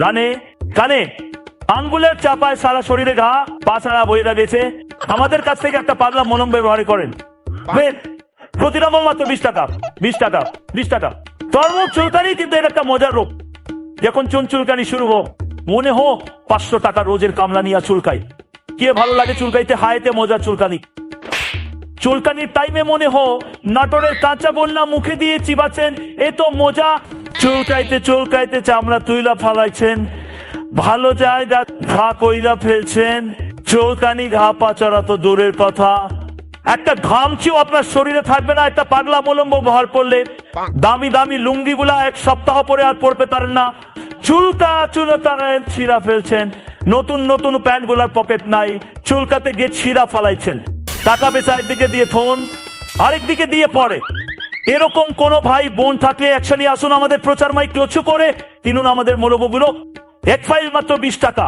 রানে কানে আঙ্গুলের চাপায় সারা শরীরে ঘা, পা ছাড়া বইরা গেছে। আমাদের কাছ থেকে একটা পাগলা মলম ব্যবহার করেন, প্রতিটা মল মাত্র 20 টাকা, 20 টাকা, 20 টাকা। তরমুখ চুলকানি কিন্তু এটা একটা মজার রোগ। যখন চুন চুলকানি শুরু হোক, মনে হোক 500 টাকা রোজের কামলা নিয়ে চুলকাই। কে ভালো লাগে চুলকাইতে? হাইতে মজার চুলকানি। চুলকানির টাইমে মনে হোক নাটোরের কাঁচা বলনা মুখে দিয়ে চিবাচ্ছেন, এ তো মজা। চুলকাইতে চুলকাইতে চামড়া তুইলা ফালাইছেন, ভালো জায়গা ঘা কইরা ফেলছেন। চুলকানি ঘা পাচড়া তো দূরের কথা, একটা ঘামচিও আপনার শরীরে থাকবে না একটা পাগলা মলম ব্যবহার করলে। দামি দামি লুঙ্গি গুলা 1 সপ্তাহ পরে আর পরতে পারেন না, চুলকায় ছিঁড়া ফেলছেন। নতুন নতুন প্যান্ট গুলার পকেট নাই, চুলকাতে গিয়ে ছিঁড়া ফালাইছেন। টাকা পয়সা একদিকে দিয়ে ফোন, আরেকদিকে দিয়ে পড়ে। এরকম কোন ভাই বোন থাকলে একসাথে আসুন, আমাদের প্রচার মাইক লক্ষ্য করে কিনুন আমাদের মলমগুলো। এক ফাইল মাত্র 20 টাকা।